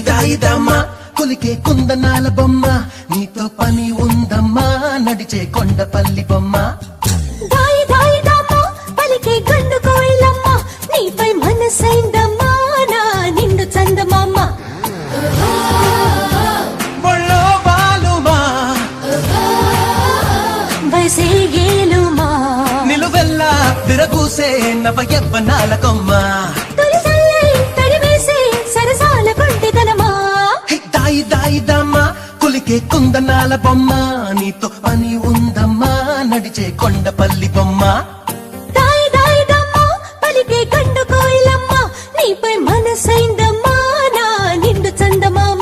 దాయిదమ్మా కొలికే కుందనాల బొమ్మ నీతో పని ఉందమ్మా నడిచే కొండపల్లి బొమ్మ దాయిదమ్మా పలికే గండు కోయిలమ్మ నీపై మనసైందమ్మా నా నిండు చందమామ బొళ్ళో బాలుమా వయసే గేలుమా నిలువెల్లా విరగూసే నవ యవ్వనాల కొమ్మ దాయిదమ్మా కొలికే కుందనాల బొమ్మ నీతో పని ఉందమ్మా నడిచే కొండపల్లి బొమ్మ దాయిదమ్మా పలికే గండు కోయిలమ్మ నీపై మనసైందమ్మా నా నిండు చందమామ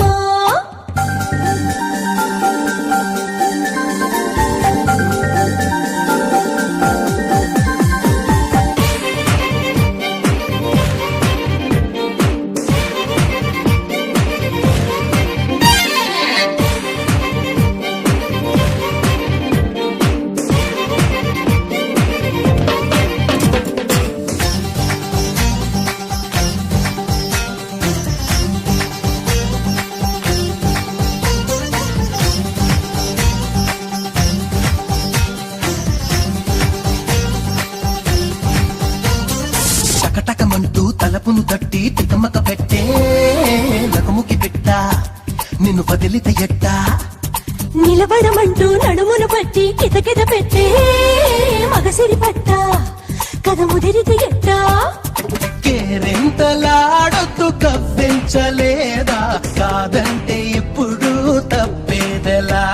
టకటకమంటూ తలపును తట్టి తికమక పెట్టే నగముకి పెట్ట నిన్ను వదిలిత ఎట్ట నిలబడమంటూ నడుమును పట్టి కితకిత పెట్టే మగసిరి పట్ట కథ ముదిరితే ఎట్ట కేరింతలాడొద్దు కవ్వించలేదా కాదంటే ఇప్పుడు తప్పేదెలా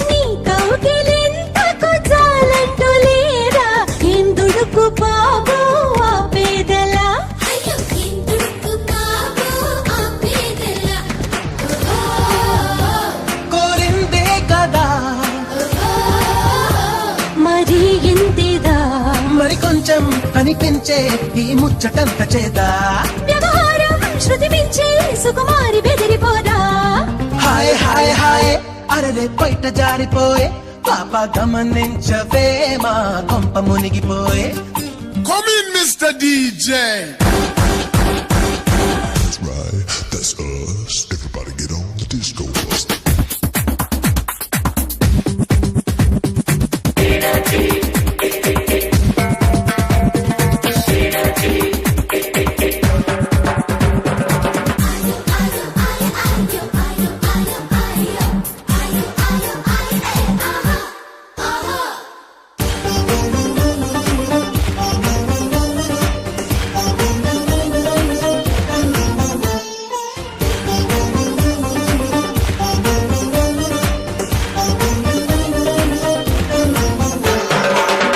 నీ కౌగిలింతకు చాలంటూ లేరా ఎందుకు బాబు ఆపేదలా కోరిందే కదా మరి ఇంతిదా మరి కొంచెం కనిపించే ఈ ముచ్చటంత చేదా వ్యవహారం శృతి మించి సుకుమారి బెదిరిపోదా హాయ్ హాయ్ హాయ్ అరలే బయట జారిపోయే పాప గమనించవే మా కొంప మునిగిపోయే Come in, Mr. DJ. That's right, that's us. Everybody get on the disco bus.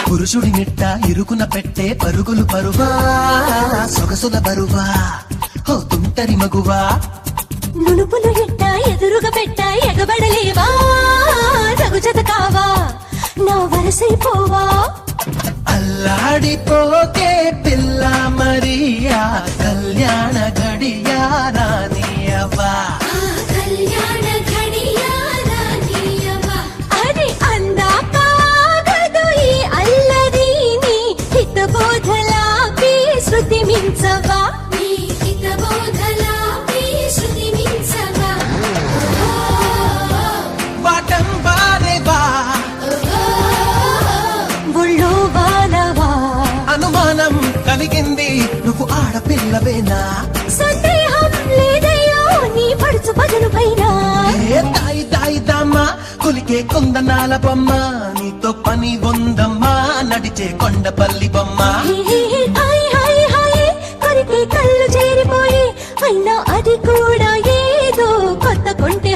పురుషుడి నిట్ట ఇరుకున పెట్టే పరుగులు పరువా సొగసుల బరువా ఓ తుంటరి మగువా నునుపులు ఎట్ట ఎదురుగా పెట్ట ఎగబడలేవా రఘు జత కావా నా వరసైపోవా అల్లాడిపోకే పిల్ల మరియా కళ్యాణ గడియా రానియవా అది అందాకాగదు ఈ అల్లరిని హితబోధలాపి శృతి మించవా వాటం బారేవా ఒళ్ళో వానవా అనుమానం కలిగింది నువ్వు ఆడపిల్లవేనా సందేహం లేదయ్యా కొలికే కుందనాల బొమ్మ నీతో పని ఉందమ్మా నడిచే కొండపల్లి బొమ్మ హే హే హే హాయ్ హాయ్ హాయ్ కొరికే కళ్ళు చేరిపోయి అయినా అది కూడా ఏదో కొత్త కొంటె